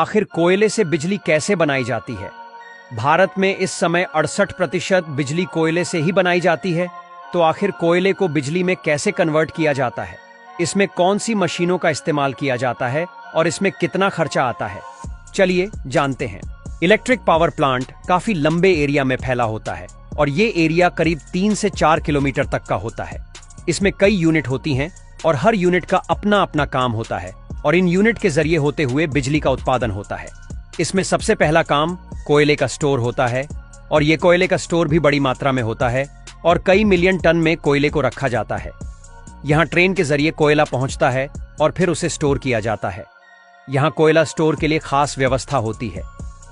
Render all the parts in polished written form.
आखिर कोयले से बिजली कैसे बनाई जाती है? भारत में इस समय 68% बिजली कोयले से ही बनाई जाती है। तो आखिर कोयले को बिजली में कैसे कन्वर्ट किया जाता है? इसमें कौन सी मशीनों का इस्तेमाल किया जाता है और इसमें कितना खर्चा आता है? चलिए जानते हैं। इलेक्ट्रिक पावर प्लांट काफी लंबे एरिया में फैला होता है और ये एरिया करीब 3 से 4 किलोमीटर तक का होता है। इसमें कई यूनिट होती हैं और हर यूनिट का अपना अपना काम होता है और इन यूनिट के जरिए होते हुए बिजली का उत्पादन होता है। इसमें सबसे पहला काम कोयले का स्टोर होता है और ये कोयले का स्टोर भी बड़ी मात्रा में होता है और कई मिलियन टन में कोयले को रखा जाता है। यहाँ ट्रेन के जरिए कोयला पहुंचता है और फिर उसे स्टोर किया जाता है। यहाँ कोयला स्टोर के लिए खास व्यवस्था होती है।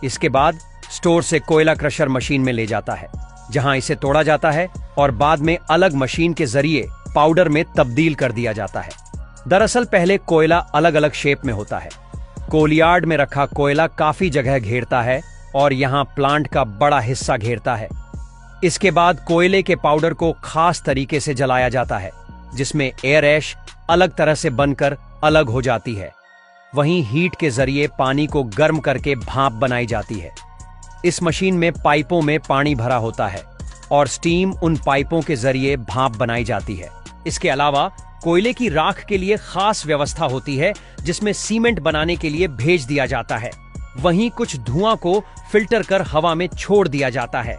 इसके बाद स्टोर से कोयला क्रशर मशीन में ले जाता है, जहां इसे तोड़ा जाता है और बाद में अलग मशीन के जरिए पाउडर में तब्दील कर दिया जाता है। दरअसल पहले कोयला अलग अलग शेप में होता है। कोलयार्ड में रखा कोयला काफी जगह घेरता है और यहाँ प्लांट का बड़ा हिस्सा घेरता है। इसके बाद कोयले के पाउडर को खास तरीके से जलाया जाता है, जिसमें एयर ऐश अलग तरह से बनकर अलग हो जाती है। वहीं हीट के जरिए पानी को गर्म करके भाप बनाई जाती है। इस मशीन में पाइपों में पानी भरा होता है और स्टीम उन पाइपों के जरिए भाप बनाई जाती है। इसके अलावा कोयले की राख के लिए खास व्यवस्था होती है, जिसमें सीमेंट बनाने के लिए भेज दिया जाता है। वहीं कुछ धुआं को फिल्टर कर हवा में छोड़ दिया जाता है।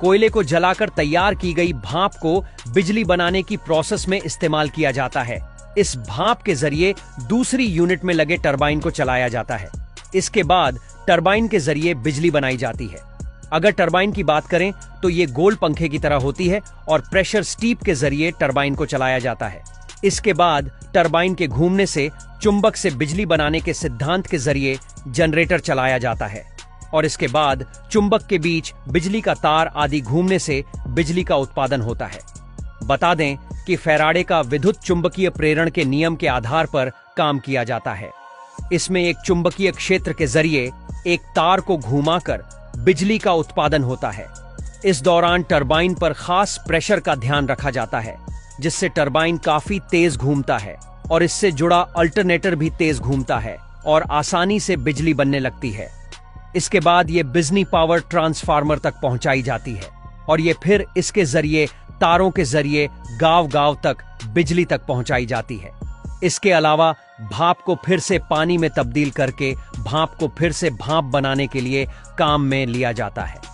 कोयले को जलाकर तैयार की गई भाप को बिजली बनाने की प्रोसेस में इस्तेमाल किया जाता है। इस भाप के जरिए दूसरी यूनिट में लगे टरबाइन को चलाया जाता है। इसके बाद टरबाइन के जरिए बिजली बनाई जाती है। अगर टरबाइन की बात करें तो ये गोल पंखे की तरह होती है और प्रेशर स्टीप के जरिए टरबाइन को चलाया जाता है। इसके बाद टरबाइन के घूमने से चुंबक से बिजली बनाने के सिद्धांत के जरिए जनरेटर चलाया जाता है और इसके बाद चुंबक के बीच बिजली का तार आदि घूमने से बिजली का उत्पादन होता है। बता दें कि फैराडे का विद्युत चुंबकीय प्रेरण के नियम के आधार पर काम किया जाता है। इसमें एक चुंबकीय क्षेत्र के जरिए एक तार को घुमाकर बिजली का उत्पादन होता है। इस दौरान टरबाइन पर खास प्रेशर का ध्यान रखा जाता है, जिससे टरबाइन काफी तेज घूमता है और इससे जुड़ा अल्टरनेटर भी तेज घूमता है और आसानी से बिजली बनने लगती है। इसके बाद ये बिजली पावर ट्रांसफार्मर तक पहुंचाई जाती है और ये फिर इसके जरिए तारों के जरिए गांव-गांव तक बिजली तक पहुंचाई जाती है। इसके अलावा भाप को फिर से पानी में तब्दील करके भाप को फिर से भाप बनाने के लिए काम में लिया जाता है।